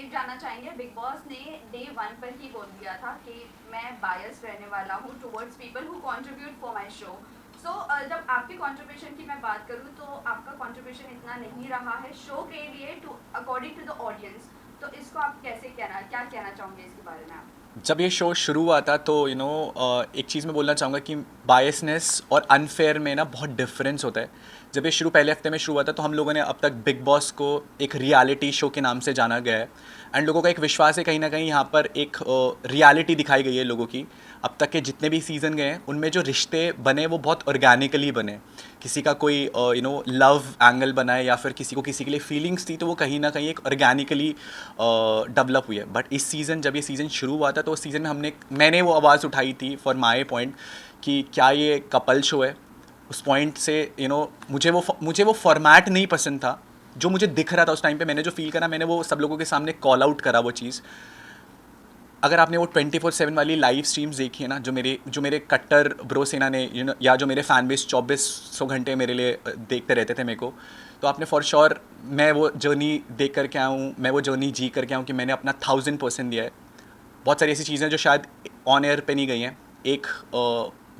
Update जानना चाहेंगे। Big boss ने डे 1 पर ही बोल दिया था कि मैं बायस रहने वाला हूँ towards people who contribute for my show. So जब आपके कंट्रीब्यूशन की मैं बात करूँ तो आपका कंट्रीब्यूशन इतना नहीं रहा है शो के लिए to according to the audience. तो इसको आप क्या कहना चाहोगे इसके बारे में आप? जब ये शो शुरू हुआ था तो एक चीज़ मैं बोलना चाहूँगा कि बायसनेस और अनफेयर में ना बहुत डिफरेंस होता है। जब ये शुरू पहले हफ्ते में शुरू हुआ था तो हम लोगों ने अब तक बिग बॉस को एक रियलिटी शो के नाम से जाना गया है एंड लोगों का एक विश्वास है कहीं ना कहीं यहाँ पर एक रियलिटी दिखाई गई है लोगों की। अब तक के जितने भी सीज़न गए हैं उनमें जो रिश्ते बने वो बहुत ऑर्गेनिकली बने। किसी का कोई लव एंगल बना है या फिर किसी को किसी के लिए फीलिंग्स थी तो वो कहीं ना कहीं एक ऑर्गेनिकली डेवलप हुई है। बट इस सीज़न जब ये सीज़न शुरू हुआ था तो उस सीज़न में मैंने वो आवाज़ उठाई थी फॉर माई पॉइंट कि क्या ये कपल शो है। उस पॉइंट से मुझे वो फॉर्मेट नहीं पसंद था जो मुझे दिख रहा था उस टाइम पे। मैंने जो फील करा मैंने वो सब लोगों के सामने कॉल आउट करा वो चीज़। अगर आपने वो 24/7 वाली लाइव स्ट्रीम्स देखी है ना जो मेरे कट्टर ब्रो सेना ने या जो मेरे फैन बेस 2400 घंटे मेरे लिए देखते रहते थे मेरे को, तो आपने फॉर श्योर मैं वो जर्नी देख कर के आया हूँ, मैं वो जर्नी जी कर के आया हूँ कि मैंने अपना 1000% दिया है। बहुत सारी ऐसी चीज़ें जो शायद ऑन एयर पे नहीं गई हैं। एक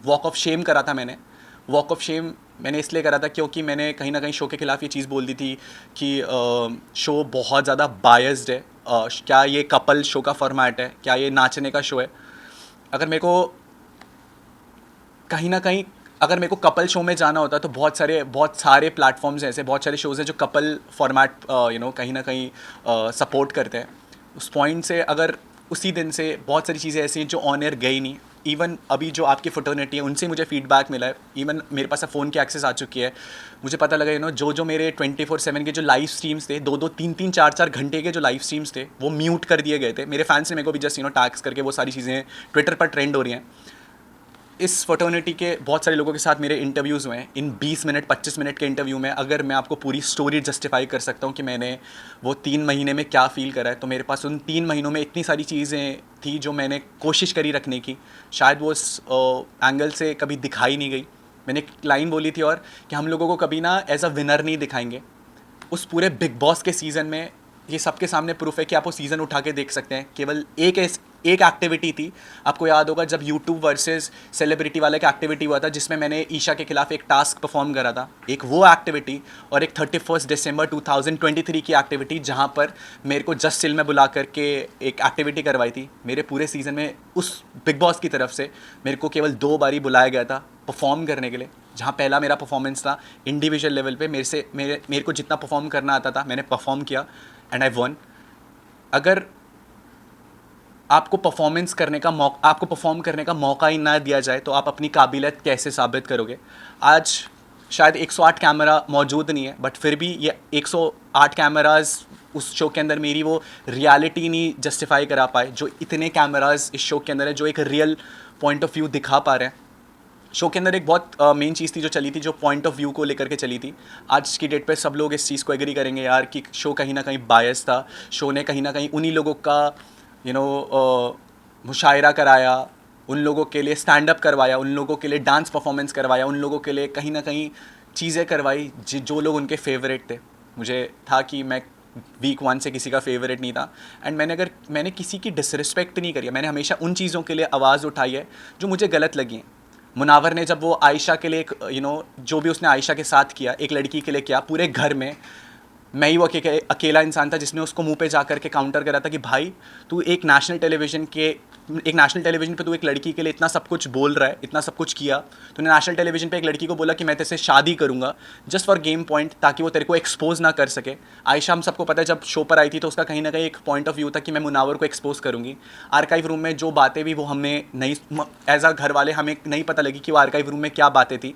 वॉक ऑफ शेम करा था मैंने। वॉक ऑफ शेम मैंने इसलिए करा था क्योंकि मैंने कहीं ना कहीं शो के खिलाफ ये चीज़ बोल दी थी कि शो बहुत ज़्यादा बायस्ड है। क्या ये कपल शो का फॉर्मेट है, क्या ये नाचने का शो है। अगर मेरे को कहीं ना कहीं अगर मेरे को कपल शो में जाना होता तो बहुत सारे प्लेटफॉर्म्स हैं ऐसे, बहुत सारे शोज़ हैं जो कपल फॉर्मेट कहीं ना कहीं सपोर्ट करते हैं। उस पॉइंट से अगर उसी दिन से बहुत सारी चीज़ें ऐसी हैं जो ऑन एयर गई नहीं। इवन अभी जो आपकी फ्रेटर्निटी है उनसे मुझे फीडबैक मिला है। इवन मेरे पास फ़ोन की एक्सेस आ चुकी है। मुझे पता लगा जो मेरे 24/7 के जो लाइव स्ट्रीम्स थे, 2-3-3 4-4 घंटे के जो लाइव स्ट्रीम्स थे वो म्यूट कर दिए गए थे। मेरे फैंस ने मेरे को भी जस्ट टैग्स करके वो सारी चीज़ें ट्विटर पर ट्रेंड हो रही हैं। इस फर्टर्निटी के बहुत सारे लोगों के साथ मेरे इंटरव्यूज़ हुए हैं। इन 20 मिनट 25 मिनट के इंटरव्यू में अगर मैं आपको पूरी स्टोरी जस्टिफाई कर सकता हूँ कि मैंने वो 3 महीने में क्या फ़ील करा है, तो मेरे पास उन 3 महीनों में इतनी सारी चीज़ें थी जो मैंने कोशिश करी रखने की। शायद वो उस एंगल से कभी दिखाई नहीं गई। मैंने एक लाइन बोली थी और कि हम लोगों को कभी ना एज अ विनर नहीं दिखाएंगे। उस पूरे बिग बॉस के सीज़न में ये सबके सामने प्रूफ है कि आप वो सीज़न उठा के देख सकते हैं। केवल एक एक्टिविटी थी। आपको याद होगा जब यूट्यूब वर्सेस सेलिब्रिटी वाला एक एक्टिविटी हुआ था जिसमें मैंने ईशा के खिलाफ एक टास्क परफॉर्म करा था। एक वो एक्टिविटी और एक 31 दिसंबर 2023 की एक्टिविटी जहाँ पर मेरे को जस्ट चिल में बुला करके एक एक्टिविटी करवाई थी। मेरे पूरे सीज़न में उस बिग बॉस की तरफ से मेरे को केवल 2 बारी बुलाया गया था परफॉर्म करने के लिए। जहाँ पहला मेरा परफॉर्मेंस था इंडिविजुअल लेवल पे, मेरे को जितना परफॉर्म करना आता था मैंने परफॉर्म किया एंड आई वन। अगर आपको परफॉर्म करने का मौका ही ना दिया जाए तो आप अपनी काबिलियत कैसे साबित करोगे। आज शायद 108 कैमरा मौजूद नहीं है बट फिर भी ये 108 कैमराज उस शो के अंदर मेरी वो रियलिटी नहीं जस्टिफाई करा पाए जो इतने कैमराज इस शो के अंदर है, जो एक रियल पॉइंट ऑफ व्यू दिखा पा रहे हैं। शो के अंदर एक बहुत मेन चीज़ थी जो चली थी, जो पॉइंट ऑफ व्यू को लेकर के चली थी। आज की डेट पे सब लोग इस चीज़ को एग्री करेंगे यार कि शो कहीं ना कहीं बायस था। शो ने कहीं ना कहीं उन्हीं लोगों का मुशायरा कराया, उन लोगों के लिए स्टैंड अप करवाया, उन लोगों के लिए डांस परफॉर्मेंस करवाया, उन लोगों के लिए कहीं ना कहीं चीज़ें करवाई जो लोग उनके फेवरेट थे। मुझे था कि मैं वीक 1 से किसी का फेवरेट नहीं था एंड मैंने किसी की डिसरिस्पेक्ट नहीं करी है। मैंने हमेशा उन चीज़ों के लिए आवाज़ उठाई है जो मुझे गलत लगी हैं। मुनावर ने जब वो आयशा के लिए एक जो भी उसने आयशा के साथ किया, एक लड़की के लिए किया, पूरे घर में मैं ही वो अकेला इंसान था जिसने उसको मुंह पे जा कर के काउंटर करा था कि भाई तू एक नेशनल टेलीविज़न पे तू एक लड़की के लिए इतना सब कुछ बोल रहा है, इतना सब कुछ किया। तूने नेशनल टेलीविज़न पे एक लड़की को बोला कि मैं तेरे से शादी करूंगा जस्ट फॉर गेम पॉइंट, ताकि वो तेरे को एक्सपोज ना कर सके। आयशा हम सबको पता है जब शो पर आई थी तो उसका कहीं ना कहीं एक पॉइंट ऑफ व्यू था कि मैं मुनावर को एक्सपोज करूंगी। आर्काइव रूम में जो बातें भी वो हमें नहीं, एज अ घर वाले हमें नहीं पता लगी कि वो आर्काइव रूम में क्या बातें थी।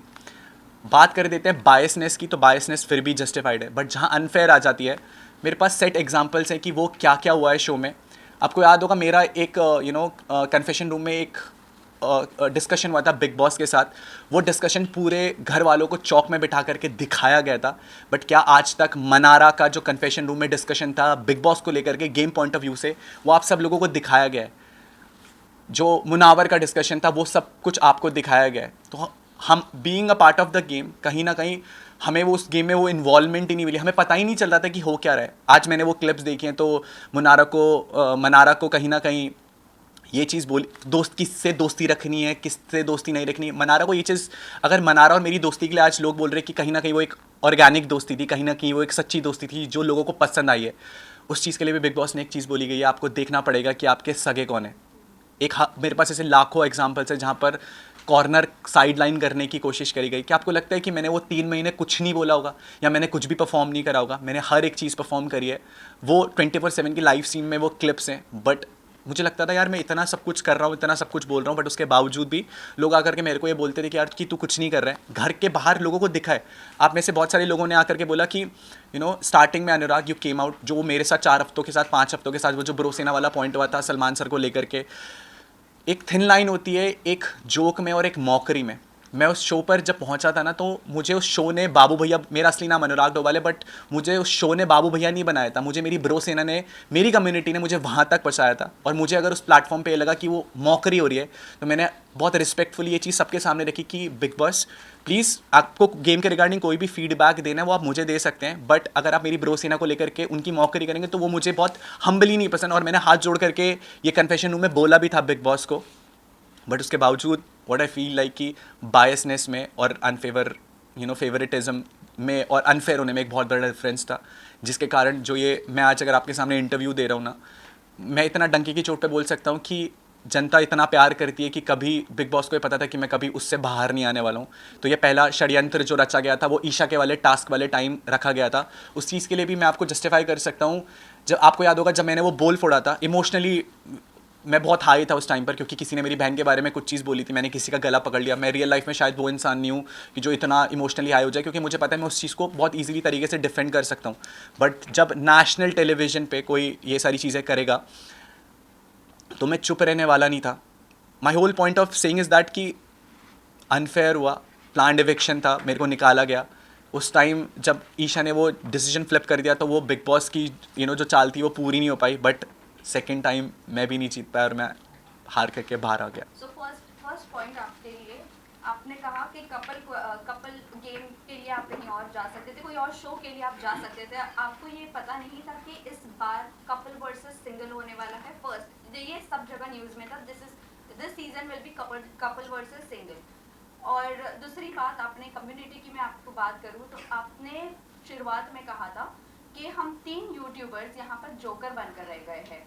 बात कर देते हैं बायसनेस की, तो बायसनेस फिर भी जस्टिफाइड है बट जहाँ अनफेयर आ जाती है, मेरे पास सेट एग्जांपल्स हैं कि वो क्या क्या हुआ है शो में। आपको याद होगा मेरा एक कन्फेशन रूम में एक डिस्कशन हुआ था बिग बॉस के साथ। वो डिस्कशन पूरे घर वालों को चौक में बिठा करके दिखाया गया था। बट क्या आज तक मनारा का जो कन्फेशन रूम में डिस्कशन था बिग बॉस को लेकर के गेम पॉइंट ऑफ व्यू से, वो आप सब लोगों को दिखाया गया है? जो मुनावर का डिस्कशन था वो सब कुछ आपको दिखाया गया है। तो हम being a part of the game, कहीं ना कहीं हमें वो उस गेम में वो इन्वॉल्वमेंट ही नहीं मिली, हमें पता ही नहीं चल रहा था कि हो क्या रहा है। आज मैंने वो क्लिप्स देखी हैं तो मनारा को कहीं ना कहीं ये चीज़ बोली, दोस्त किससे दोस्ती रखनी है, किससे दोस्ती नहीं रखनी है। मनारा को ये चीज़, अगर मनारा और मेरी दोस्ती के लिए आज लोग बोल रहे हैं कि कहीं ना कहीं वो एक ऑर्गेनिक दोस्ती थी, कहीं ना कहीं वो एक सच्ची दोस्ती थी जो लोगों को पसंद आई है, उस चीज़ के लिए भी बिग बॉस ने एक चीज़ बोली गई है, आपको देखना पड़ेगा कि आपके सगे कौन है। मेरे पास ऐसे लाखों एग्जाम्पल्स है जहाँ पर कॉर्नर साइड लाइन करने की कोशिश करी गई। क्या आपको लगता है कि मैंने वो 3 महीने कुछ नहीं बोला होगा या मैंने कुछ भी परफॉर्म नहीं करा होगा? मैंने हर एक चीज़ परफॉर्म करी है। वो 24/7 की लाइव स्ट्रीम में वो क्लिप्स हैं, बट मुझे लगता था यार मैं इतना सब कुछ कर रहा हूँ, इतना सब कुछ बोल रहा हूँ, बट उसके बावजूद भी लोग आकर के मेरे को ये बोलते थे कि यार कि तू कुछ नहीं कर रहा है। घर के बाहर लोगों को दिखा है। आप में से बहुत सारे लोगों ने आकर के बोला कि स्टार्टिंग में अनुराग यू केम आउट, जो मेरे साथ 4 हफ्तों के साथ 5 हफ्तों के साथ वो जो ब्रोसेना वाला पॉइंट हुआ था सलमान सर को लेकर के, एक थिन लाइन होती है एक जोक में और एक मॉकरी में। मैं उस शो पर जब पहुंचा था ना, तो मुझे उस शो ने बाबू भैया, मेरा असली नाम अनुराग डोवाल है, बट मुझे उस शो ने बाबू भैया नहीं बनाया था, मुझे मेरी ब्रो सेना ने, मेरी कम्युनिटी ने मुझे वहाँ तक पहुँचाया था। और मुझे अगर उस प्लेटफॉर्म पे ये लगा कि वो मॉकरी हो रही है, तो मैंने बहुत रिस्पेक्टफुली ये चीज़ सबके सामने रखी कि बिग बॉस प्लीज़, आपको गेम के रिगार्डिंग कोई भी फीडबैक देना है वो आप मुझे दे सकते हैं, बट अगर आप मेरी ब्रो सेना को लेकर के उनकी मॉकरी करेंगे तो वो मुझे बहुत हम्बली नहीं पसंद। और मैंने हाथ जोड़ करके ये कन्फेशन रूम में बोला भी था बिग बॉस को, बट उसके बावजूद व्हाट आई फील लाइक कि बायसनेस में और फेवरेटिज्म में और अनफेयर होने में एक बहुत बड़ा डिफरेंस था, जिसके कारण जो ये मैं आज अगर आपके सामने इंटरव्यू दे रहा हूँ ना, मैं इतना डंके की चोट पे बोल सकता हूँ कि जनता इतना प्यार करती है कि कभी बिग बॉस को ये पता था कि मैं कभी उससे बाहर नहीं आने वाला हूँ। तो ये पहला षड्यंत्र जो रचा गया था वो ईशा के वाले टास्क वाले टाइम रखा गया था, उस चीज़ के लिए भी मैं आपको जस्टिफाई कर सकता हूँ। जब आपको याद होगा जब मैंने वो बोल फोड़ा था, इमोशनली मैं बहुत हाई था उस टाइम पर, क्योंकि किसी ने मेरी बहन के बारे में कुछ चीज़ बोली थी, मैंने किसी का गला पकड़ लिया। मैं रियल लाइफ में शायद वो इंसान नहीं हूँ कि जो इतना इमोशनली हाई हो जाए, क्योंकि मुझे पता है मैं उस चीज़ को बहुत ईजीली तरीके से डिफेंड कर सकता हूँ। बट जब नेशनल टेलीविज़न पे कोई ये सारी चीज़ें करेगा तो मैं चुप रहने वाला नहीं था। My whole point of saying is that कि अनफेयर हुआ, प्लान्ड इविक्शन था, मेरे को निकाला गया। उस टाइम जब ईशा ने वो डिसीजन फ्लिप कर दिया तो वो बिग बॉस की जो चाल थी वो पूरी नहीं हो पाई, बट सेकेंड टाइम मैं भी नहीं जीत पाया और मैं हार करके बाहर आ गया। सो फर्स्ट पॉइंट आपके लिए, आपने कहा कि कपल गेम के लिए आप कहीं और जा सकते थे, कोई और शो के लिए आप जा सकते थे, आपको ये पता नहीं था कि इस बार कपल वर्सेस सिंगल होने वाला है। फर्स्ट ये सब जगह न्यूज़ में था, this season will be couple versus single. और दूसरी बात, आपने कम्युनिटी की मैं आपको बात करूँ तो आपने शुरुआत में कहा था कि हम 3 यूट्यूबर्स यहाँ पर जोकर बनकर रह गए हैं,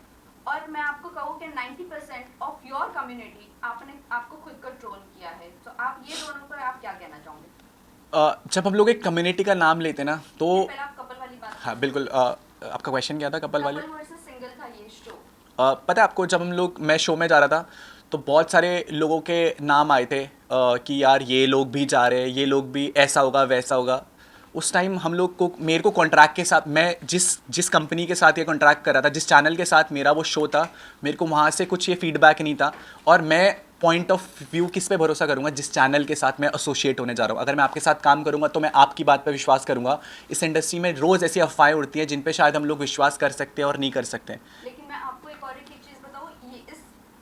और मैं आपको कहूँ कि 90% ऑफ योर कम्युनिटी आपको खुद को ट्रोल किया है। तो आप ये दोनों पर आप क्या कहना चाहोगे? जब हम लोग एक कम्युनिटी का नाम लेते ना तो पहले आप कपल वाली बात, हाँ बिल्कुल, आपका क्वेश्चन क्या था कपल वाले? कपल वर्सेस सिंगल था ये शो। पता है आपको, जब मैं शो में जा रहा था तो बहुत सारे लोगों के नाम आए थे कि यार ये लोग भी जा रहे हैं, ये लोग भी ऐसा होगा वैसा होगा। उस टाइम हम लोग को, मेरे को कॉन्ट्रैक्ट के साथ, मैं जिस कंपनी के साथ ये कॉन्ट्रैक्ट कर रहा था, जिस चैनल के साथ मेरा वो शो था, मेरे को वहाँ से कुछ ये फीडबैक नहीं था। और मैं पॉइंट ऑफ व्यू किस पे भरोसा करूँगा? जिस चैनल के साथ मैं एसोसिएट होने जा रहा हूँ। अगर मैं आपके साथ काम करूँगा तो मैं आपकी बात पे विश्वास करूँगा। इस इंडस्ट्री में रोज़ ऐसी अफवाहें उड़ती हैं जिन पे शायद हम लोग विश्वास कर सकते हैं और नहीं कर सकते हैं। लेकिन मैं आपको एक और एक चीज़ बताऊँ, ये इस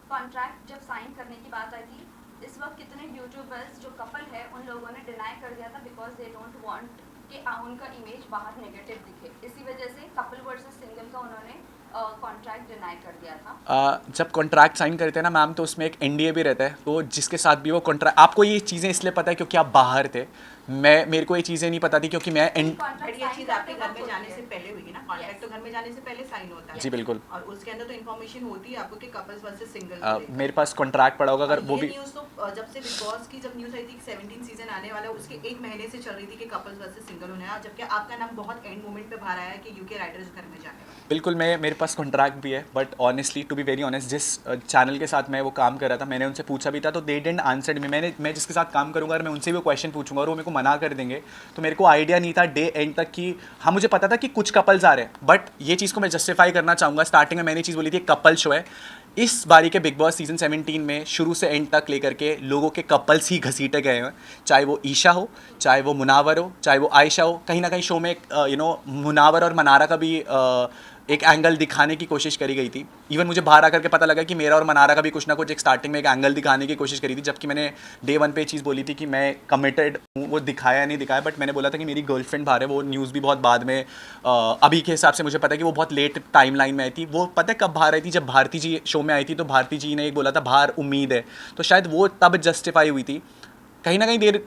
कॉन्ट्रैक्ट जब साइन करने की बात आई थी, इस वक्त कितने यूट्यूबर्स जो कपल है उन लोगों ने डिनाई कर दिया था बिकॉज दे डोंट वांट कि उनका इमेज बाहर नेगेटिव दिखे। इसी वजह से कपल वर्सेस सिंगल का उन्होंने कॉन्ट्रैक्ट डिनाई कर दिया था। जब कॉन्ट्रैक्ट साइन करते हैं ना मैम, तो उसमें एक एनडीए भी रहता है, तो जिसके साथ भी वो कॉन्ट्रैक्ट, आपको ये चीज़ें इसलिए पता है क्योंकि आप बाहर थे। मेरे को ये चीज़ें नहीं पता थी क्योंकि मैं बट ये चीज आपके घर में जाने से पहले हुई ना, कॉन्ट्रैक्ट तो घर में जाने से पहले साइन होता है। जी बिल्कुल। और उसके अंदर तो इन्फॉर्मेशन होती है आपको कि कपल्स वर्सेस सिंगल। मेरे पास कॉन्ट्रैक्ट पड़ा होगा, अगर वो भी न्यूज़ तो जब से बिग बॉस की जब न्यूज़ आई थी 17 सीजन आने वाला है, उसके 1 महीने से चल रही थी कि कपल्स वर्सेस सिंगल होने वाला, जबकि आपका नाम बहुत एंड मोमेंट पे बाहर आया है कि यूके राइडर्स घर में जाने वाला। बिल्कुल, मेरे पास कॉन्ट्रैक्ट भी है, but honestly to be very honest, जिस चैनल के साथ मैं वो काम कर रहा था, मैंने उनसे पूछा भी था तो दे डिडंट आंसर मी। मैं जिसके साथ काम करूँगा अगर मैं उनसे भी वो क्वेश्चन पूछूंगा और वो मेरे को मना कर देंगे, तो मेरे को आइडिया नहीं था डे एंड तक कि, हाँ मुझे पता था कि कुछ कपल्स आ रहे हैं, बट ये चीज़ को मैं जस्टिफाई करना चाहूँगा। स्टार्टिंग में मैंने चीज़ बोली थी कपल शो है। इस बारी के बिग बॉस सीजन 17 में शुरू से एंड तक लेकर के लोगों के कपल्स ही घसीटे गए हैं, चाहे वो ईशा हो, चाहे वो मुनावर हो, चाहे वो आयशा हो। कहीं ना कहीं शो में मुनावर और मनारा का भी एक एंगल दिखाने की कोशिश करी गई थी। इवन मुझे बाहर आकर के पता लगा कि मेरा और मनारा का भी कुछ ना कुछ एक स्टार्टिंग में एक एंगल दिखाने की कोशिश करी थी, जबकि मैंने डे वन पे ये चीज़ बोली थी कि मैं कमिटेड हूँ। वो दिखाया नहीं दिखाया, बट मैंने बोला था कि मेरी गर्लफ्रेंड बाहर है। वो न्यूज़ भी बहुत बाद में अभी के हिसाब से मुझे पता है कि वो बहुत लेट टाइम लाइन में आई थी। वो पता है कब बाहर आई थी? जब भारती जी शो में आई थी, तो भारती जी ने एक बोला था बाहर उम्मीद है, तो शायद वो तब जस्टिफाई हुई थी। कहीं ना कहीं देर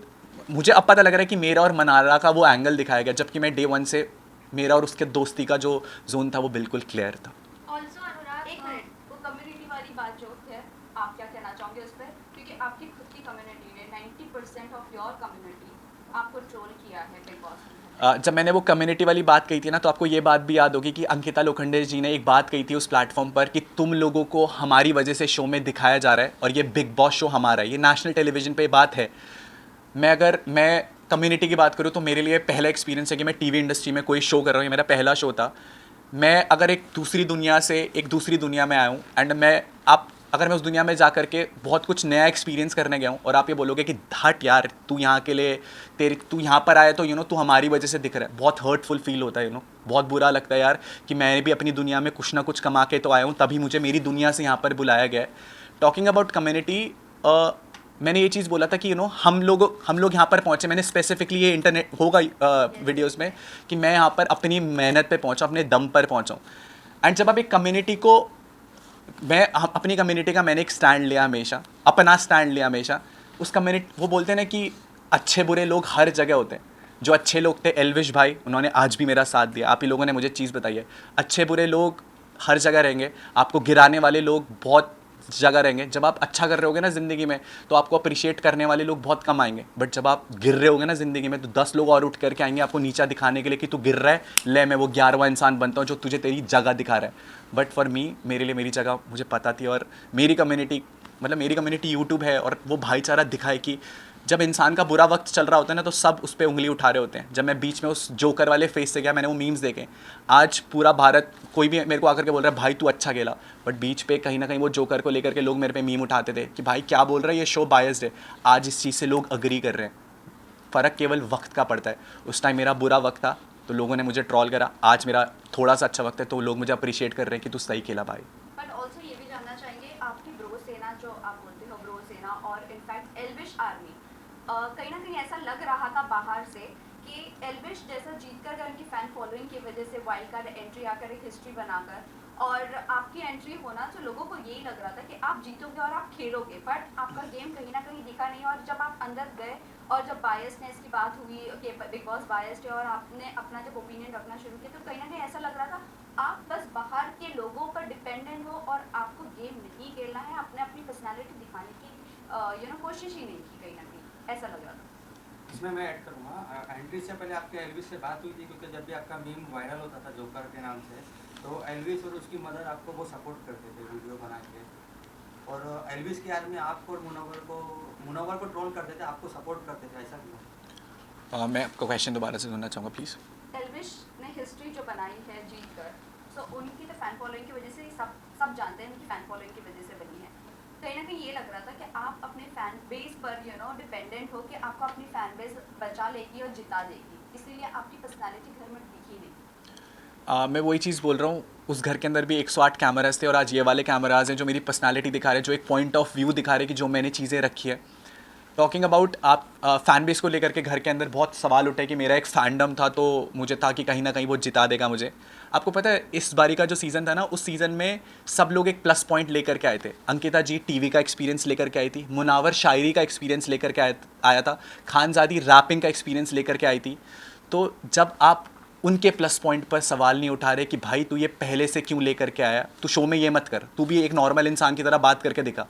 मुझे अब पता लग रहा है कि मेरा और मनारा का वो एंगल दिखाया गया, जबकि मैं डे वन से मेरा और उसके दोस्ती का जो जोन था वो बिल्कुल क्लियर था। ऑल्सो अनुराग एक मिनट, वो कम्युनिटी वाली बात जो है, आप क्या कहना चाहोगे उस पर? क्योंकि आपकी खुद की कम्युनिटी ने 90% ऑफ योर कम्युनिटी आपको ट्रोल किया है बिग बॉस में। जब मैंने वो कम्युनिटी वाली बात कही थी ना, तो आपको ये बात भी याद होगी कि अंकिता लोखंडे जी ने एक बात कही थी उस प्लेटफॉर्म पर कि तुम लोगों को हमारी वजह से शो में दिखाया जा रहा है और ये बिग बॉस शो हमारा है, ये नेशनल टेलीविजन पे बात है। मैं कम्युनिटी की बात करूँ तो मेरे लिए पहला एक्सपीरियंस है कि मैं टीवी इंडस्ट्री में कोई शो कर रहा हूँ। ये मेरा पहला शो था। मैं अगर एक दूसरी दुनिया से एक दूसरी दुनिया में आया हूँ, एंड अगर मैं उस दुनिया में जा कर के बहुत कुछ नया एक्सपीरियंस करने गया हूँ, और आप ये बोलोगे कि हट यार तू यहाँ के लिए तू यहाँ पर आया तो तू हमारी वजह से दिख रहा है, बहुत हर्टफुल फील होता है। बहुत बुरा लगता है यार कि मैं भी अपनी दुनिया में कुछ ना कुछ कमा के तो आया हूँ, तभी मुझे मेरी दुनिया से यहाँ पर बुलाया गया है। टॉकिंग अबाउट कम्युनिटी, मैंने ये चीज़ बोला था कि हम लोग यहाँ पर पहुँचे। मैंने स्पेसिफिकली ये इंटरनेट होगा वीडियोस में कि मैं यहाँ पर अपनी मेहनत पे पहुँचा, अपने दम पर पहुँचा हूँ। एंड जब आप एक कम्युनिटी को अपनी कम्युनिटी का मैंने एक स्टैंड लिया हमेशा, अपना स्टैंड लिया हमेशा। उस कम्युनिटी, वो बोलते हैं ना कि अच्छे बुरे लोग हर जगह होते हैं। जो अच्छे लोग थे एल्विश भाई, उन्होंने आज भी मेरा साथ दिया। आप ही लोगों ने मुझे चीज़ बताई है, अच्छे बुरे लोग हर जगह रहेंगे, आपको गिराने वाले लोग बहुत जगह रहेंगे। जब आप अच्छा कर रहे होगे ना ज़िंदगी में, तो आपको अप्रिशिएट करने वाले लोग बहुत कम आएंगे। बट जब आप गिर रहे होगे ना ज़िंदगी में, तो 10 लोग और उठ करके आएंगे आपको नीचा दिखाने के लिए कि तू गिर रहा है, ले मैं वो 11वां इंसान बनता हूँ जो तुझे तेरी जगह दिखा रहा है। बट फॉर मी, मेरे लिए मेरी जगह मुझे पता थी। और मेरी कम्युनिटी यूट्यूब है, और वो भाईचारा दिखाए कि जब इंसान का बुरा वक्त चल रहा होता है ना, तो सब उस पर उंगली उठा रहे होते हैं। जब मैं बीच में उस जोकर वाले फेस से गया, मैंने वो मीम्स देखे। आज पूरा भारत, कोई भी मेरे को आकर के बोल रहा है भाई तू अच्छा खेला, बट बीच पे कहीं ना कहीं वो जोकर को लेकर के लोग मेरे पे मीम उठाते थे कि भाई क्या बोल रहा है, ये शो बायस्ड है। आज इस चीज़ से लोग अग्री कर रहे हैं। फ़र्क केवल वक्त का पड़ता है। उस टाइम मेरा बुरा वक्त था तो लोगों ने मुझे ट्रॉल करा, आज मेरा थोड़ा सा अच्छा वक्त है तो लोग मुझे अप्रिशिएट कर रहे हैं कि तू सही खेला भाई। बट ऑल्सो ये भी जानना चाहेंगे, आपकी ब्रो सेना जो आप बोलते हो, ब्रो सेना और इनफैक्ट एल्विश आर्मी, कहीं ना कहीं ऐसा लग रहा था बाहर से कि एल्विश जैसा जीत कर गए उनकी फैन फॉलोइंग की वजह से वाइल्ड कार्ड एंट्री आकर एक हिस्ट्री बनाकर, और आपकी एंट्री होना, तो लोगों को यही लग रहा था कि आप जीतोगे और आप खेलोगे, बट आपका गेम कहीं ना कहीं दिखा नहीं। और जब आप अंदर गए और जब बायसनेस की बात हुई कि बिग बॉस बायस्ड है और आपने अपना जब ओपिनियन रखना शुरू किया, तो कहीं ना कहीं ऐसा लग रहा था आप बस बाहर के लोगों पर डिपेंडेंट हो और आपको गेम नहीं खेलना है, आपने अपनी पर्सनैलिटी दिखाने की कोशिश ही नहीं की, कहीं ना कहीं ऐसा लग रहा था। इसमें मैं ऐड करूँगा, एंट्री से पहले आपके एल्विस से बात हुई थी, क्योंकि जब भी आपका मीम वायरल होता था जोकर के नाम से, तो एल्विस और उसकी मदर आपको वो सपोर्ट करते थे वीडियो बना के। और एल्विस की आदमी आपको और मुनव्वर को ट्रोल करते थे, आपको सपोर्ट करते थे, ऐसा क्यों? मैं आपका क्वेश्चन दोबारा से सुनना चाहूँगा प्लीज़। एल्विश ने हिस्ट्री जो बनाई है जीत कर, सो उनकी तो फैन फॉलोइंग की वजह से सब जानते हैं, उनकी फैन फॉलोइंग की वजह से बनी है। कहीं ना कहीं ये लग रहा था कि आप अपने फैन बेस पर डिपेंडेंट हो कि आपको अपनी फैन बेस बचा लेगी और जिता देगी, इसीलिए आपकी पर्सनालिटी घर में दिखी नहीं। मैं वही चीज़ बोल रहा हूँ, उस घर के अंदर भी 108 कैमराज थे और आज ये वाले कैमराज हैं जो मेरी पर्सनालिटी दिखा रहे हैं, जो एक पॉइंट ऑफ व्यू दिखा रहे हैं कि जो मैंने चीज़ें रखी है। टॉकिंग अबाउट आप फ़ैन बेस को लेकर के घर के अंदर बहुत सवाल उठे कि मेरा एक फैंडम था, तो मुझे था कि कहीं ना कहीं वो जिता देगा मुझे। आपको पता है इस बारी का जो सीज़न था ना, उस सीज़न में सब लोग एक प्लस पॉइंट लेकर के आए थे। अंकिता जी टीवी का एक्सपीरियंस लेकर के आई थी, मुनावर शायरी का एक्सपीरियंस लेकर के आया था, खानज़ादी रैपिंग का एक्सपीरियंस लेकर के आई थी। तो जब आप उनके प्लस पॉइंट पर सवाल नहीं उठा रहे कि भाई तू ये पहले से क्यों लेकर के आया, तू शो में ये मत कर, तू भी एक नॉर्मल इंसान की तरह बात करके दिखा,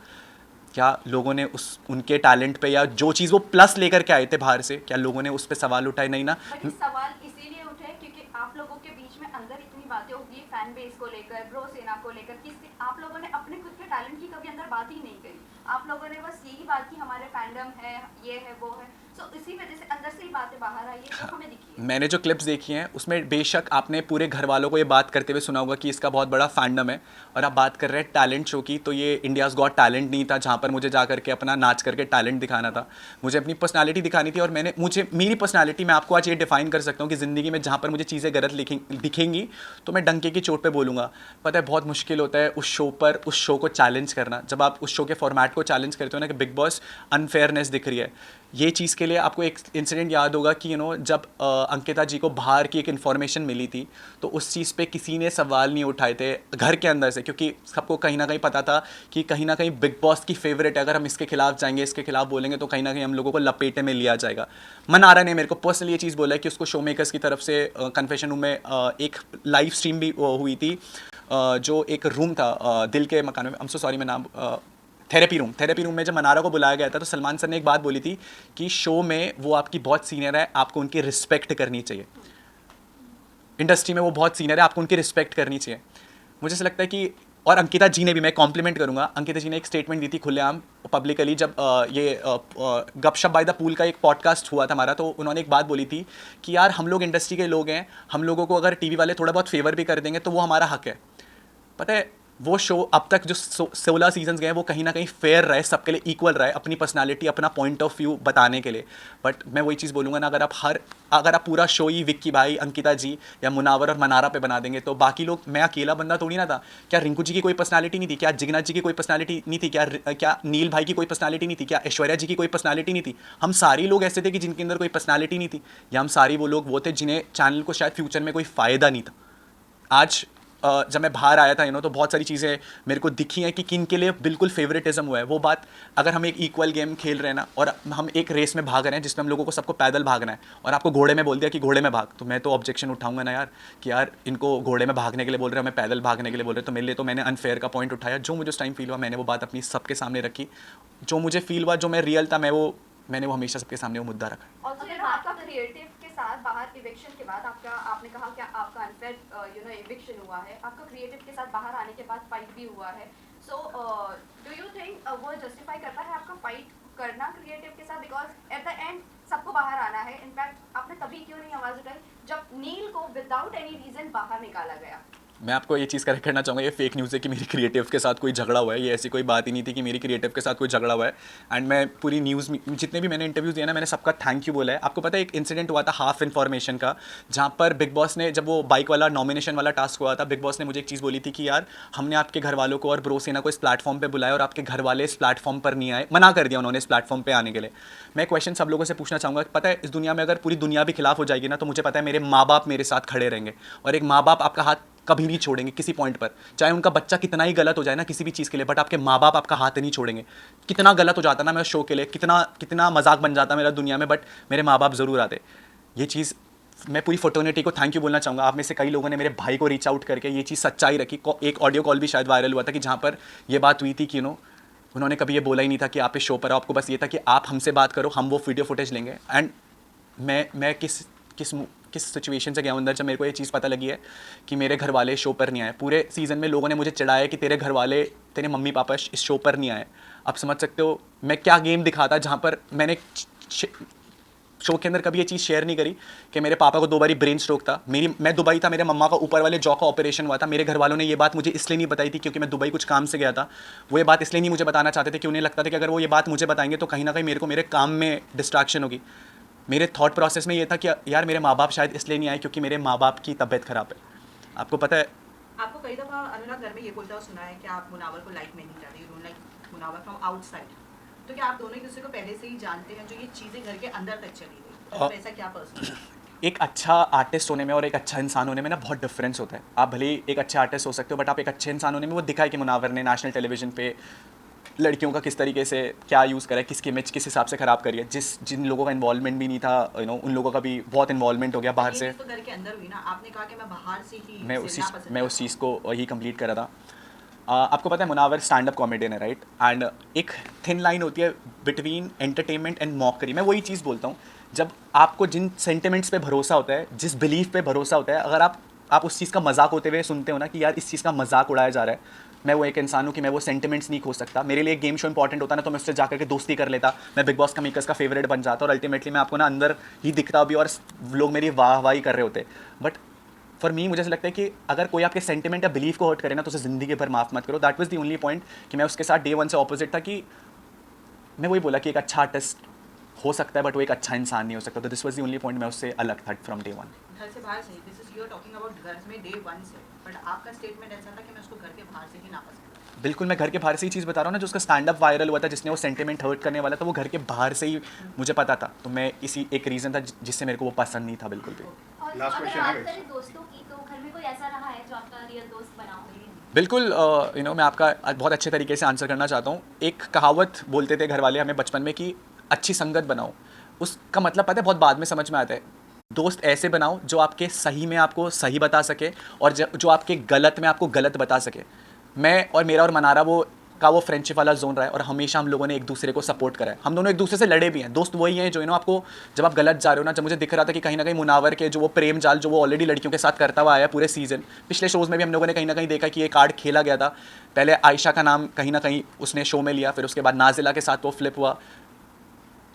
क्या लोगों ने उनके टैलेंट पे या जो चीज़ वो प्लस लेकर के आए थे बाहर से, क्या लोगों ने उस पर सवाल उठाए? नहीं ना। बट सवाल इसीलिए उठे क्योंकि आप लोगों के बीच में अंदर इतनी बातें होगी फैन बेस को लेकर, ब्रो सेना को लेकर, किसी आप लोगों ने अपने खुद के टैलेंट की कभी अंदर बात ही नहीं करी। आप लोगों ने बस यही बात की हमारे फैंडम है, ये है, वो है। सो इसी वजह से अंदर से ही बातें बाहर आई है जो हमें दिखी है। मैंने जो क्लिप्स देखी हैं उसमें बेशक आपने पूरे घर वालों को ये बात करते हुए सुना होगा कि इसका बहुत बड़ा फैंडम है, और आप बात कर रहे हैं टैलेंट शो की, तो ये इंडियाज़ गॉट टैलेंट नहीं था जहाँ पर मुझे जा करके अपना नाच करके टैलेंट दिखाना था। मुझे अपनी पर्सनालिटी दिखानी थी, और मुझे मेरी पर्सनालिटी मैं आपको आज ये डिफाइन कर सकता हूँ कि ज़िंदगी में जहाँ पर मुझे चीज़ें गलत दिखेंगी तो मैं डंके की चोट पर बोलूँगा। पता है बहुत मुश्किल होता है उस शो पर उस शो को चैलेंज करना, जब आप उस शो के फॉर्मेट को चैलेंज करते हो ना कि बिग बॉस अनफेयरनेस दिख रही है। ये चीज़ के लिए आपको एक इंसिडेंट याद होगा कि जब अंकिता जी को बाहर की एक इन्फॉर्मेशन मिली थी, तो उस चीज़ पे किसी ने सवाल नहीं उठाए थे घर के अंदर से, क्योंकि सबको कहीं ना कहीं पता था कि कहीं ना कहीं बिग बॉस की फेवरेट है, अगर हम इसके खिलाफ जाएंगे, इसके खिलाफ बोलेंगे तो कहीं ना कहीं हम लोगों को लपेटे में लिया जाएगा। मनारा ने मेरे को पर्सनली ये चीज़ बोला है कि उसको शो मेकर्स की तरफ से कन्फेशन रूम में एक लाइव स्ट्रीम भी हुई थी, जो एक रूम था दिल के मकान में, आई एम सो सॉरी मैं नाम थेरेपी रूम में जब मनारा को बुलाया गया था, तो सलमान सर ने एक बात बोली थी कि शो में वो आपकी बहुत सीनियर है, आपको उनकी रिस्पेक्ट करनी चाहिए। इंडस्ट्री में वो बहुत सीनियर है, आपको उनकी रिस्पेक्ट करनी चाहिए। मुझे ऐसा लगता है कि, और अंकिता जी ने भी, मैं कॉम्प्लीमेंट करूंगा, अंकिता जी ने एक स्टेटमेंट दी थी खुलेआम पब्लिकली, जब ये गपशप बाय द पूल का एक पॉडकास्ट हुआ था हमारा, तो उन्होंने एक बात बोली थी कि यार हम लोग इंडस्ट्री के लोग हैं, हम लोगों को अगर टीवी वाले थोड़ा बहुत फेवर भी कर देंगे तो वो हमारा हक है। पता है वो शो अब तक जो 16 सीजन्स गए हैं वो कहीं ना कहीं फेयर रहे, सबके लिए इक्वल रहे, अपनी पर्सनालिटी अपना पॉइंट ऑफ व्यू बताने के लिए। बट मैं वही चीज़ बोलूँगा ना, अगर आप पूरा शो ही विक्की भाई, अंकिता जी या मुनावर और मनारा पे बना देंगे तो बाकी लोग, मैं अकेला बंदा थोड़ी ना था। क्या रिंकू जी की कोई पर्सनालिटी नहीं थी? क्या जिग्ना जी की कोई पर्सनालिटी नहीं थी? क्या नील भाई की कोई पर्सनालिटी नहीं थी? क्या ऐश्वर्या जी की कोई पर्सनालिटी नहीं थी? हम सारे लोग ऐसे थे कि जिनके अंदर कोई पर्सनालिटी नहीं थी, या हम सारे वो लोग वो थे जिन्हें चैनल को शायद फ्यूचर में कोई फ़ायदा नहीं था। आज जब मैं बाहर आया था तो बहुत सारी चीज़ें मेरे को दिखी हैं कि किन के लिए बिल्कुल फेवरेटिज्म हुआ है। वो बात, अगर हम एक इक्वल गेम खेल रहे हैं ना, और हम एक रेस में भाग रहे हैं जिसमें हम लोगों को सबको पैदल भागना है, और आपको घोड़े में बोल दिया कि घोड़े में भाग, तो मैं तो ऑब्जेक्शन उठाऊंगा ना यार, कि यार इनको घोड़े में भागने के लिए बोल रहे हैं, हमें पैदल भागने के लिए बोल रहे हैं। तो मेरे लिए तो मैंने अनफेयर का पॉइंट उठाया, जो मुझे उस टाइम फील हुआ मैंने वो बात अपनी सबके सामने रखी, जो मुझे फील हुआ, जो मैं रियल था, मैंने वो हमेशा सबके सामने वो मुद्दा रखा। और फिर आपका क्रिएटिव के साथ बाहर इविक्शन के बाद आपने कहा कि आपका अनफेयर इविक्शन हुआ है, आपका क्रिएटिव के साथ बाहर आने के बाद फाइट भी हुआ है। सो डू यू थिंक वो जस्टिफाई करता है आपका फाइट करना क्रिएटिव के साथ? बिकॉज एट द एंड सबको बाहर आना है। इनफैक्ट आपने तभी क्यों नहीं आवाज़ उठाई जब नील को विदाउट एनी रीजन बाहर निकाला गया? मैं आपको ये चीज़ करेक्ट करना चाहूँगा, ये फेक न्यूज़ है कि मेरी क्रिएटिव के साथ कोई झगड़ा हुआ है। ये ऐसी कोई बात ही नहीं थी कि मेरी क्रिएटिव के साथ कोई झगड़ा हुआ है। एंड मैं पूरी न्यूज़ में जितने भी मैंने इंटरव्यूज़ दिए ना, मैंने सबका थैंक यू बोला है। आपको पता है एक इंसिडेंट हुआ था हाफ इन्फॉर्मेशन का, जहाँ पर बिग बॉस ने, जब वो बाइक वाला नॉमिनेशन वाला टास्क हुआ था, बिग बॉस ने मुझे एक चीज़ बोली थी कि यार हमने आपके घर वालों को और ब्रोसेना को इस प्लेटफॉर्म पर बुलाया और आपके घर वाले इस प्लेटफॉर्म पर नहीं आए, मना कर दिया उन्होंने इस प्लेटफॉर्म पर आने के लिए। मैं क्वेश्चन सब लोगों से पूछना चाहूँगा, पता है इस दुनिया में अगर पूरी दुनिया भी खिलाफ हो जाएगी ना, तो मुझे पता है मेरे माँ बाप मेरे साथ खड़े रहेंगे, और एक माँ बाप आपका हाथ कभी नहीं छोड़ेंगे किसी पॉइंट पर, चाहे उनका बच्चा कितना ही गलत हो जाए ना किसी भी चीज़ के लिए, बट आपके माँ बाप आपका हाथ नहीं छोड़ेंगे। कितना गलत हो जाता ना मेरा शो के लिए, कितना मजाक बन जाता मेरा दुनिया में, बट मेरे माँ बाप ज़रूर आते। ये चीज़ मैं पूरी फ्रेटर्निटी को थैंक यू बोलना चाहूँगा। आप में से कई लोगों ने मेरे भाई को रीच आउट करके ये चीज़ सच्चाई रखी। एक ऑडियो कॉल भी शायद वायरल हुआ था कि जहाँ पर ये बात हुई थी कि उन्होंने कभी ये बोला ही नहीं था कि आप इस शो पर आओ, आपको बस ये था कि आप हमसे बात करो, हम वो वीडियो फुटेज लेंगे। एंड मैं किस सिचुएशन से गया हूँ अंदर, जब मेरे को ये चीज़ पता लगी है कि मेरे घर वाले शो पर नहीं आए। पूरे सीज़न में लोगों ने मुझे चिढ़ाया कि तेरे घर वाले, तेरे मम्मी पापा इस शो पर नहीं आए। आप समझ सकते हो मैं क्या गेम दिखाता, जहाँ पर मैंने शो के अंदर कभी ये चीज़ शेयर नहीं करी कि मेरे पापा को 2 बारी ब्रेन स्ट्रोक था, मैं दुबई था, मेरे मम्मा का ऊपर वाले जॉ का ऑपरेशन हुआ था। मेरे घर वालों ने ये बात मुझे इसलिए नहीं बताई थी क्योंकि मैं दुबई कुछ काम से गया था। वो ये बात इसलिए नहीं मुझे बताना चाहते थे कि उन्हें लगता था कि अगर वो ये बात मुझे बताएंगे तो कहीं ना कहीं मेरे को मेरे काम में डिस्ट्रैक्शन होगी। मेरे थॉट प्रोसेस में ये था कि यार मेरे माँ बाप शायद इसलिए नहीं आए क्योंकि मेरे माँ बाप की तबीयत ख़राब है। आपको पता है, आपको कई दफ़ा अनुराग घर में ये बोलता हुआ सुना है कि आप मुनावर को लाइक में नहीं करते, you don't like Munawar from outside. तो क्या आप दोनों एक दूसरे को पहले से ही जानते हैं, जो ये चीज़ें घर के अंदर तक चली गई? तो ऐसा क्या पर्सनल? एक अच्छा आर्टिस्ट होने में और एक अच्छा इंसान होने में ना बहुत डिफरेंस होता है। आप भले ही एक अच्छे आर्टिस्ट हो सकते हो, बट आप एक अच्छे इंसान होने में, वो दिखा है कि मुनावर ने नेशनल टेलीविजन पे लड़कियों का किस तरीके से क्या यूज़ करा है, किसकी इमेज किस हिसाब से ख़राब करी है। जिन लोगों का इन्वॉल्वमेंट भी नहीं था, उन लोगों का भी बहुत इन्वॉल्वमेंट हो गया बाहर से। तो घर के अंदर हुई ना, आपने कहा कि मैं बाहर से ही मैं उस चीज़ को ही कंप्लीट करा था। आपको पता है मुनावर स्टैंड अप कॉमेडियन है, राइट? एंड एक थिन लाइन होती है बिटवीन एंटरटेनमेंट एंड मॉकरी। मैं वही चीज़ बोलता हूँ, जब आपको जिन सेंटिमेंट्स पे भरोसा होता है, जिस बिलीफ पे भरोसा होता है, अगर आप उस चीज़ का मजाक होते हुए सुनते हो ना कि यार इस चीज़ का मजाक उड़ाया जा रहा है, मैं वो एक इंसान हूँ कि मैं वो सेंटिमेंट्स नहीं खो सकता। मेरे लिए एक गेम शो इंपॉर्टेंट होता ना, तो मैं उससे जाकर के दोस्ती कर लेता, मैं बिग बॉस का मेकर्स का फेवरेट बन जाता और अल्टीमेटली मैं आपको ना अंदर ही दिखता भी और लोग मेरी वाहवाही कर रहे होते। बट फॉर मी मुझे ऐसा लगता है कि अगर कोई आपके सेंटिमेंट या बिलीफ को हर्ट करे ना, तो उसे ज़िंदगी भर माफ़ मत करो। That was the only point कि मैं उसके साथ डे वन से ऑपोजिट था, कि मैं वही बोला कि एक अच्छा आर्टिस्ट हो सकता है बट वो एक अच्छा इंसान नहीं हो सकता। तो this was the only point मैं उससे अलग था फ्रॉम डे वन। घर से बाहर से, this is you are talking about घर में डे 1 से, बट आपका स्टेटमेंट ऐसा था कि मैं उसको घर के बाहर से ही नापसंद करता बिल्कुल, मैं घर के बाहर से ही चीज़ बता रहा हूँ ना, जो उसका स्टैंड अप वायरल हुआ था जिसने वो सेंटिमेंट हर्ट करने वाला था, वो घर के बाहर से ही मुझे पता था। तो मैं इसी एक रीज़न था जिससे मेरे को वो पसंद नहीं था बिल्कुल भी। और Last अगर question है बात guys. करें दोस्तों की, तो घर में कोई ऐसा रहा है जो आपका रियल दोस्त बना हो? बिल्कुल, मैं आपका बहुत अच्छे तरीके से आंसर करना चाहता हूँ। एक कहावत बोलते थे घर वाले हमें बचपन में कि अच्छी संगत बनाओ। उसका मतलब पता है, बहुत बाद में समझ में आता है। दोस्त ऐसे बनाओ जो आपके सही में आपको सही बता सके और जो आपके गलत में आपको गलत बता सके। मैं और मेरा और मनारा वो फ्रेंडशिप वाला जोन रहा है और हमेशा हम लोगों ने एक दूसरे को सपोर्ट करा है। हम दोनों एक दूसरे से लड़े भी हैं। दोस्त वही हैं जो आपको जब आप गलत जा रहे हो ना, जब मुझे दिख रहा था कि कहीं ना कहीं मुनावर के जो वो प्रेम जाल जो वो ऑलरेडी लड़कियों के साथ करता हुआ आया पूरे सीज़न, पिछले शोज़ में भी हम लोगों ने कहीं ना कहीं देखा कि ये कार्ड खेला गया था। पहले आयशा का नाम कहीं ना कहीं उसने शो में लिया, फिर उसके बाद नाजिला के साथ वो फ्लिप हुआ,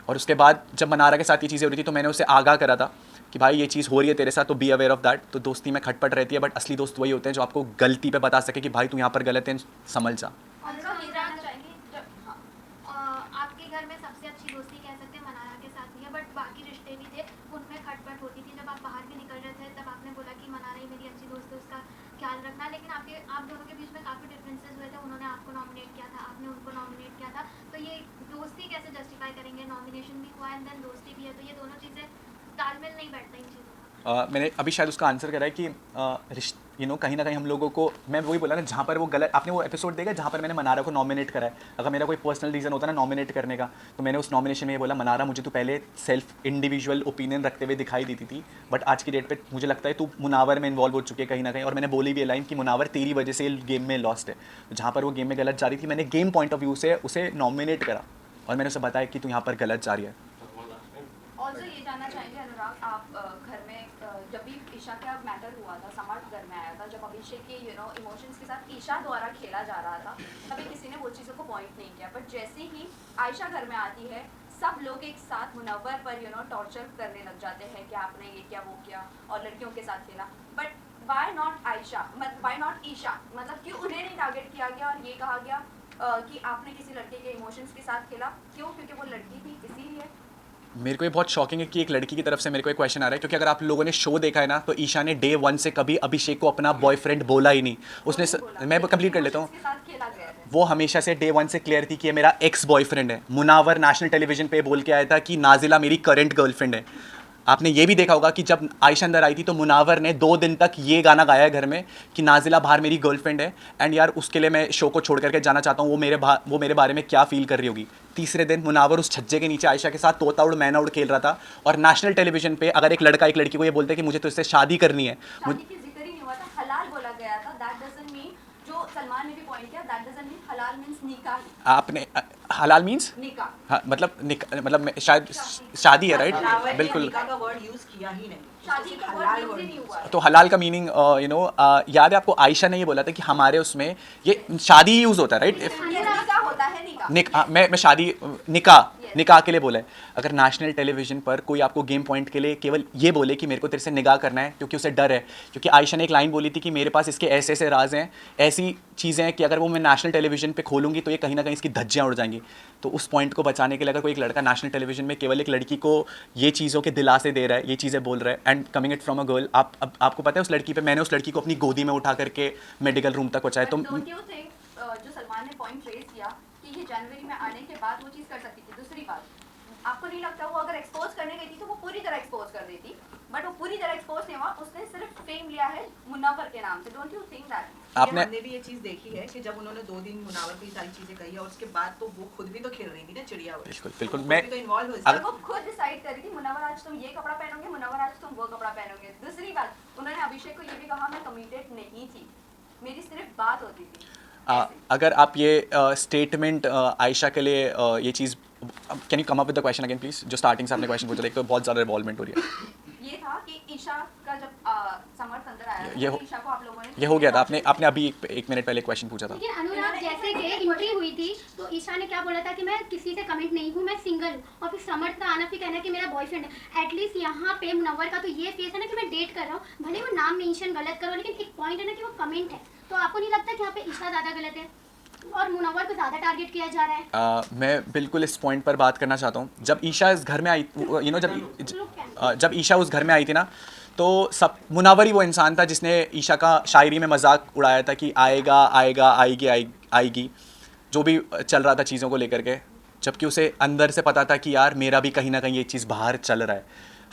और उसके बाद जब मनारा के साथ ये चीज़ें हो रही थी तो मैंने उसे आगाह करा था कि भाई ये चीज़ हो रही है तेरे साथ, तो बी अवेयर ऑफ दैट। तो दोस्ती में खटपट रहती है, बट असली दोस्त वही होते हैं जो आपको गलती पे बता सके कि भाई तू यहाँ पर गलत है, संभल जा। और अच्छा, ये ये जानना जानना चाहेंगे हाँ। आपके घर में सबसे अच्छी दोस्ती कह सकते हैं मनारा के साथ ही है, बट बाकी रिश्ते भी थे, उनमें खटपट होती थी। जब आप बाहर भी निकल रहे थे तब आपने बोला कि मनारा ही मेरी अच्छी दोस्त है, उसका ख्याल रखना, लेकिन आप दोनों के बीच में काफ़ी डिफरेंसेस हुए थे। उन्होंने आपको नॉमिनेट किया था, आपने उनको नॉमिनेट किया था, तो ये दोस्ती कैसे जस्टिफाई करेंगे? नॉमिनेशन भी हुआ एंड देन दोस्ती भी है, तो ये दोनों चीज़ें तालमेल नहीं बैठता इन चीज़ों का। मैंने अभी शायद उसका आंसर करा है कि कहीं ना कहीं हम लोगों को, मैं वही बोला ना, जहाँ पर वो गलत, आपने वो एपिसोड देखा जहाँ पर मैंने मनारा को नॉमिनेट करा है। अगर मेरा कोई पर्सनल रीज़न होता ना नॉमिनेट करने का, तो मैंने उस नॉमिनेशन में ये बोला, मनारा मुझे तो पहले सेल्फ इंडिविजुअल ओपिनियन रखते हुए दिखाई देती थी, बट आज की डेट पे मुझे लगता है तू मुनावर में इन्वॉल्व हो चुकी है कहीं ना कहीं। और मैंने बोली भी लाइन कि मुनावर तेरी वजह से गेम में लॉस्ट है। तो जहाँ पर वो गेम में गलत जा रही थी, मैंने गेम पॉइंट ऑफ व्यू से उसे नॉमिनेट करा और मैंने उसे बताया कि तू यहाँ पर गलत जा रही है। ऑल्सो ये जानना चाहेंगे अनुराग, आप घर में जब भी ईशा का मैटर हुआ था, समाज घर में आया था, जब अभिषेक के इमोशंस के साथ ईशा द्वारा खेला जा रहा था, तभी किसी ने वो चीज़ों को पॉइंट नहीं किया। बट जैसे ही आयशा घर में आती है, सब लोग एक साथ मुनव्वर पर टॉर्चर करने लग जाते हैं कि आपने ये किया वो किया और लड़कियों के साथ खेला। But why not Ayesha, why not Isha, मतलब क्यों उन्हें नहीं टारगेट किया गया और ये कहा गया कि आपने किसी लड़के के इमोशंस के साथ खेला? क्यों? क्योंकि वो लड़की थी, इसीलिए। मेरे को ये बहुत शॉकिंग है कि एक लड़की की तरफ से मेरे को एक क्वेश्चन आ रहा है, क्योंकि अगर आप लोगों ने शो देखा है ना, तो ईशा ने डे वन से कभी अभिषेक को अपना बॉयफ्रेंड बोला ही नहीं। उसने मैं कंप्लीट कर लेता हूँ। उसके साथ खेला गया है। वो हमेशा से डे वन से क्लियर थी कि ये मेरा एक्स बॉयफ्रेंड है। मुनावर नेशनल टेलीविजन पे बोल के आया था कि नाजिला मेरी करंट गर्लफ्रेंड है। आपने ये भी देखा होगा कि जब आयशा अंदर आई थी तो मुनावर ने 2 दिन तक ये गाना गाया है घर में कि नाजिला बाहर मेरी गर्लफ्रेंड है। एंड यार उसके लिए मैं शो को छोड़ करके जाना चाहता हूँ। वो मेरे बारे में क्या फील कर रही होगी। तीसरे दिन मुनावर उस छज्जे के नीचे आयशा के साथ तोता उड़ मैना उड़ खेल रहा था। और नेशनल टेलीविजन पे अगर एक लड़का एक लड़की को ये बोलते कि मुझे तो इससे शादी करनी है, शादी की जिक्र ही नहीं हुआ था, हलाल बोला गया था। दैट डजंट मीन, जो सलमान ने भी पॉइंट किया, दैट डजंट मीन हलाल मींस निकाह ही। आपने हलाल मीन्स निकाह। हाँ, मतलब शायद शादी है, राइट? मुनावर ने बिल्कुल। निकाह का वर्ड यूज किया ही नहीं, शादी का हलाल वर्ड word नहीं हुआ। तो हलाल का मीनिंग याद है आपको? आयशा ने ये बोला था कि हमारे उसमें ये शादी ही यूज़ होता है, राइट? निकाह होता है, निकाह। मैं शादी निकाह के लिए बोला है। अगर नेशनल टेलीविजन पर कोई आपको गेम पॉइंट के लिए केवल ये बोले कि मेरे को तेरे से निकाह करना है क्योंकि उसे डर है, क्योंकि आयशा ने एक लाइन बोली थी कि मेरे पास इसके ऐसे ऐसे राज हैं, ऐसी चीज़ें हैं कि अगर वो मैं नेशनल टेलीविजन पे खोलूंगी तो ये कहीं ना कहीं इसकी धज्जियाँ उड़ जाएंगी। तो उस पॉइंट को बचाने के लिए अगर कोई एक लड़का नेशनल टेलीविजन में केवल एक लड़की को ये चीज़ों के दिलासे दे रहा है, ये चीज़ें बोल रहा है, and coming it from a girl, आपको पता है उस लड़की पे मैंने उस लड़की को अपनी गोदी में उठा करके मेडिकल रूम तक पहुँचाया। तो डोंट यू थिंक जो सलमान ने पॉइंट रेज किया कि ये जनवरी में आने के बाद वो चीज़ कर सकती थी? दूसरी बात, आपको नहीं लगता वो अगर एक्सपोज करने गई थी तो वो पूरी तरह एक्सपोज कर देती? बट वो पूरी तरह एक्सपोज नहीं हुआ, उसने सिर्फ फेम लिया है मुनव्वर के नाम से। Don't you think that? आपने हमने भी ये चीज देखी है कि जब उन्होंने 2 दिन मुनावर को ये सारी चीजें कही और उसके बाद तो वो खुद भी तो खेल रही थी ना चिड़िया वाली। बिल्कुल, बिल्कुल, वो मैं भी तो इन्वॉल्व हो और इसमें। वो खुद डिसाइड कर रही थी, मुनव्वर आज तुम ये कपड़ा पहनोगे, मुनव्वर आज तुम वो कपड़ा पहनोगे। दूसरी बात, उन्होंने अभिषेक को ये भी कहा मैं कमिटेड नहीं थी, मेरी सिर्फ बात होती थी। अगर आप ये स्टेटमेंट आयशा के लिए ये चीज़, can you come up with the question again please? जो स्टार्टिंग से आपने क्वेश्चन पूछा था, एक तो बहुत ज़्यादा रिवॉल्वमेंट हो रही है। ये था कि ईशा का जब समर्थ अंदर आया ये तो हो- ईशा को आप लोगों ने ये हो गया था, आपने अभी एक मिनट पहले क्वेश्चन पूछा था। लेकिन अनुराग जैसे कि एंट्री हुई थी तो ईशा ने क्या बोला था कि मैं किसी से कमेंट नहीं हूँ, मैं सिंगल हूँ, और फिर समर्थ का आना फिर कहना कि मेरा बॉयफ्रेंड है। एटलीस्ट यहाँ पे मुनव्वर का तो ये फेस है ना कि मैं डेट कर रहा हूँ, भले वो नाम मेंशन गलत करो, लेकिन एक पॉइंट है ना कि वो कमेंट है। तो आपको नहीं लगता कि यहाँ पे ईशा ज़्यादा गलत है और मुनव्वर को ज़्यादा टारगेट किया जा रहा है? मैं बिल्कुल इस पॉइंट पर बात करना चाहता हूँ। जब ईशा इस घर में आई, यू नो, जब ईशा उस घर में आई थी ना, तो सब मुनावर ही वो इंसान था जिसने ईशा का शायरी में मजाक उड़ाया था कि आएगा आएगा आएगी आएगी, जो भी चल रहा था चीज़ों को लेकर के, जबकि उसे अंदर से पता था कि यार मेरा भी कहीं ना कहीं ये चीज़ बाहर चल रहा है।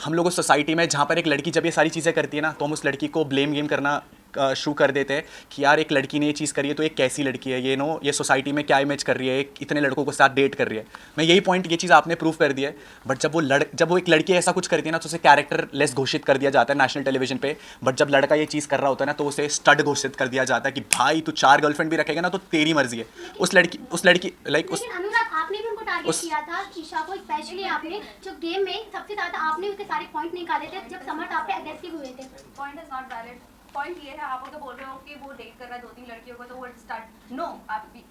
हम लोग उस सोसाइटी में जहाँ पर एक लड़की जब ये सारी चीज़ें करती है ना, तो हम उस लड़की को ब्लेम गेम करना शुरू कर देते हैं कि यार एक लड़की ने ये चीज़ करी है तो एक कैसी लड़की है, ये सोसाइटी में क्या इमेज कर रही है, इतने लड़कों के साथ डेट कर रही है। मैं यही पॉइंट, ये चीज़ आपने प्रूव कर दी है। बट जब वो एक लड़की ऐसा कुछ करती है ना, तो उसे कैरेक्टर लेस घोषित कर दिया जाता है नेशनल टेलीविजन पे। बट जब लड़का ये चीज़ कर रहा होता है ना, तो उसे स्टड घोषित कर दिया जाता है कि भाई तू 4 गर्लफ्रेंड भी रखेगा ना तो तेरी मर्जी है। उस लड़की लाइक उस लेकिन अनुराग आपने भी उनको टारगेट उस- किया था, ईशा को स्पेशली आपने, जो गेम में सबसे ज़्यादा आपने उसके सारे पॉइंट निकाले थे जब समर्थ आप पे अग्रेसिव हुए थे। Point is not valid. Point ये है, आप अगर बोल रहे हो कि वो डेट कर रहा है 2-3 लड़कियों को तो वो stud, no,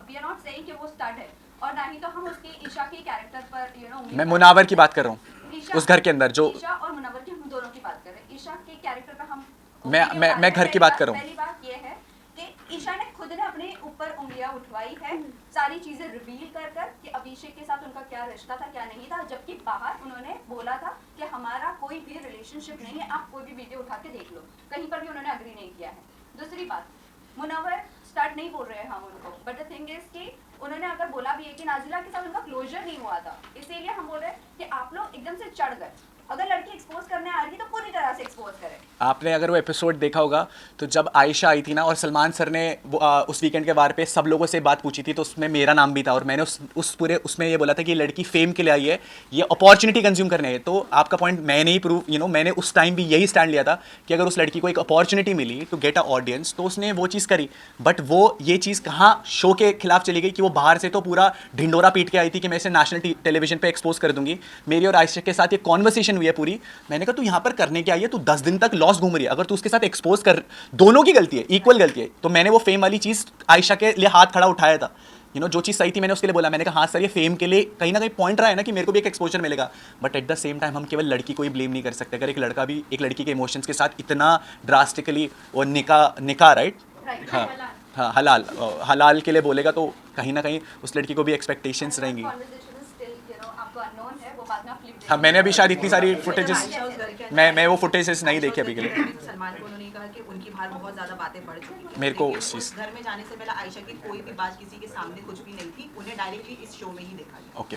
we are not saying कि वो स्टड है, और ना ही तो हम उसकी ईशा के कैरेक्टर पर मैं मुनावर की बात कर रहा हूँ, ईशा- उस घर के अंदर जो ईशा और मुनव्वर की हम दोनों की बात कर रहे हैं। ईशा के कैरेक्टर पे हम मैं घर की बात कर रहा हूँ। पहली बात ये है कि ईशा ने खुद ने अपने ऊपर उंगलियां उठवाई है, सारी चीजें रिवील कर कि अभिषेक के साथ उनका क्या रिश्ता था क्या नहीं था, जबकि बाहर उन्होंने बोला था कि हमारा कोई भी रिलेशनशिप नहीं है, आप कोई भी वीडियो उठा के देख लो, कहीं पर भी उन्होंने अग्री नहीं किया है। दूसरी बात, मुनव्वर स्टार्ट नहीं बोल रहे हैं हम उनको, बट द थिंग इज कि उन्होंने अगर बोला भी है कि नाजिला के साथ उनका क्लोजर नहीं हुआ था, इसीलिए हम बोल रहे हैं कि आप लोग एकदम से चढ़ गए। अगर लड़की एक्सपोज करने आ रही है तो पूरी तरह से एक्सपोज करें। आपने अगर वो एपिसोड देखा होगा तो जब आयशा आई थी ना और सलमान सर ने उस वीकेंड के वार पे सब लोगों से बात पूछी थी, तो उसमें मेरा नाम भी था और मैंने उस पूरे उसमें ये बोला था कि ये लड़की फेम के लिए आई है, ये अपॉर्चुनिटी कंज्यूम करने है। तो आपका पॉइंट मैंने ही प्रूव, मैंने उस टाइम भी यही स्टैंड लिया था कि अगर उस लड़की को एक अपॉर्चुनिटी मिली टू गेट अ ऑडियंस तो उसने वो चीज़ करी। बट वो ये चीज़ कहाँ शो के खिलाफ चली गई कि वो बाहर से तो पूरा ढिंडोरा पीट के आई थी कि मैं इसे नेशनल टेलीविजन पे एक्सपोज कर दूंगी। मेरी और आयशा के साथ ये कॉन्वर्सेशन हुई है पूरी, मैंने कहा तू यहाँ पर करने क्या आई है, तू 10 दिन तक लॉस घूम रही है, अगर तू उसके साथ एक्सपोज कर, दोनों की गलती है, इक्वल गलती है। तो मैंने वो फेम वाली चीज़ आयशा के लिए हाथ खड़ा उठाया था, जो चीज़ सही थी मैंने उसके लिए बोला। मैंने कहा हाँ सर ये फेम के लिए कहीं ना कहीं पॉइंट रहा है ना कि मेरे को भी एक एक्सपोजर मिलेगा, but at the same time हम केवल लड़की को ही ब्लेम नहीं कर सकते। अगर एक लड़का भी एक लड़की के इमोशंस के साथ इतना ड्रास्टिकली वो निकाह राइट, हाँ हाँ हलाल के लिए बोलेगा तो कहीं ना कहीं उस लड़की को भी एक्सपेक्टेशंस रहेंगी। हाँ मैंने अभी शायद इतनी सारी फुटेजेस, मैं वो फुटेजेस नहीं देखी अभी के लिए। सलमान को उन्होंने कहा कि उनकी बाहर बहुत ज्यादा बातें बढ़ चुकी हैं। मेरे को लेकिन उस चीज़- घर में जाने से पहले आयशा की कोई भी बात किसी के सामने कुछ भी नहीं थी, उन्हें डायरेक्टली इस शो में ही देखा गया। ओके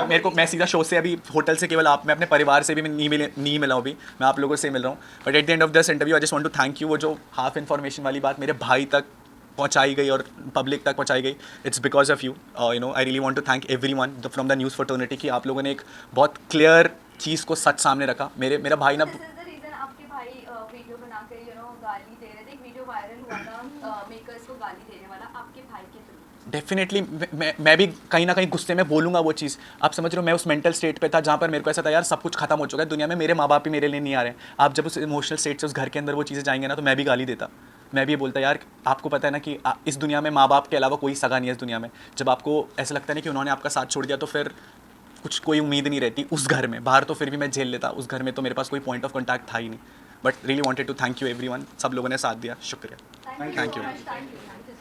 मेरे को मैं सीधा शो से अभी होटल से केवल मैं अपने परिवार से भी नहीं मिला हूँ अभी, मैं आप लोगों से मिल रहा हूँ। But at the end of this interview I just want to thank you. वो जो हाफ इन्फॉर्मेशन वाली बात मेरे भाई तक पहुंचाई गई और पब्लिक तक पहुंचाई गई, it's because of you. I really want to thank everyone from the news fraternity कि आप लोगों ने एक बहुत क्लियर चीज़ को सच सामने रखा। मेरा भाई ना This is the reason आपके भाई वीडियो बनाकर गाली दे रहे थे। एक वीडियो वायरल हुआ था मेकर्स को गाली देने वाला, आपके भाई के थ्रू। डेफिनेटली मैं भी कहीं ना कहीं गुस्से में बोलूँगा वो चीज़। आप समझ रहे हो, मैं उस मेंटल स्टेट पे था जहाँ पर मेरे को ऐसा था यार सब कुछ खत्म हो चुका है दुनिया में, मेरे माँ बाप भी मेरे लिए नहीं आ रहे हैं। आप जब उस इमोशनल स्टेट से उस घर के अंदर वो चीज़ें जाएंगे ना, तो मैं भी गाली देता। मैं भी ये बोलता यार आपको पता है ना कि इस दुनिया में माँ बाप के अलावा कोई सगा नहीं है इस दुनिया में। जब आपको ऐसा लगता है ना कि उन्होंने आपका साथ छोड़ दिया तो फिर कुछ कोई उम्मीद नहीं रहती उस घर में। बाहर तो फिर भी मैं झेल लेता, उस घर में तो मेरे पास कोई पॉइंट ऑफ कॉन्टैक्ट था ही नहीं। But really wanted to thank you everyone, सब लोगों ने साथ दिया, शुक्रिया। Thank you Thank so you. much. Thank you.